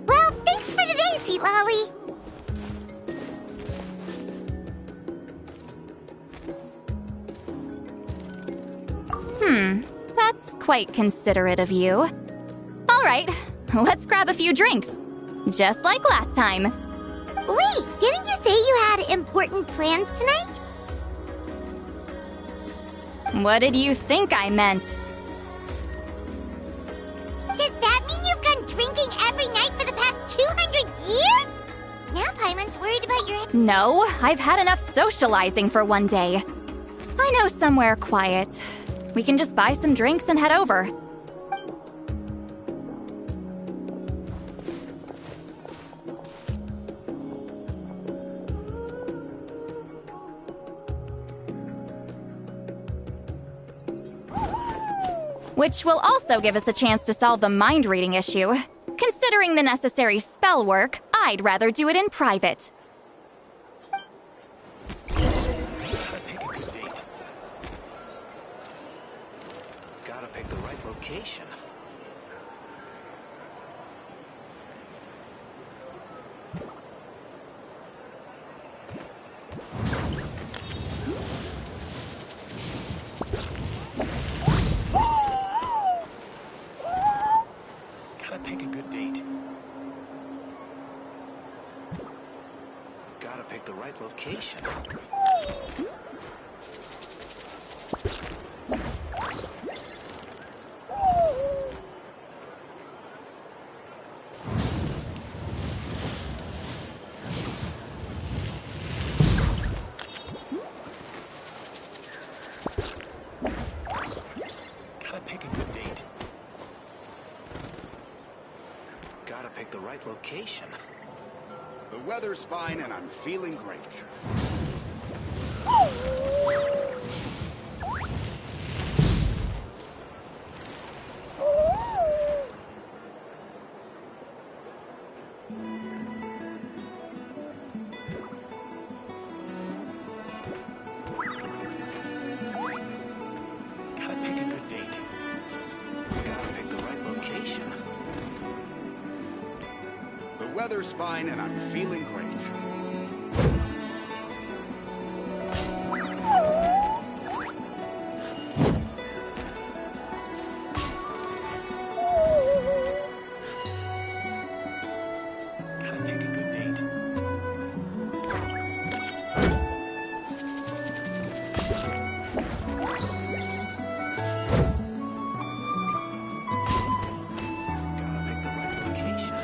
Well, thanks for today, Seatlolly. That's quite considerate of you. All right, let's grab a few drinks. Just like last time. Wait, didn't you say you had important plans tonight? What did you think I meant? Does that mean you've gone drinking every night for the past 200 years? Now Paimon's worried about your... No, I've had enough socializing for one day. I know somewhere quiet. We can just buy some drinks and head over. Which will also give us a chance to solve the mind-reading issue. Considering the necessary spell work, I'd rather do it in private. Gotta pick a good date. Gotta pick the right location. Pick a good date. Gotta pick the right location. Gotta pick a good date. Gotta pick the right location. The weather's fine and I'm feeling great. Gotta pick a good date. Gotta pick the right location. The weather's fine and I'm feeling great. Gotta pick a good date. Gotta pick the right location.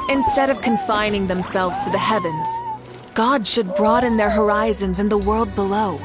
Instead of confining themselves to the heavens, God should broaden their horizons in the world below.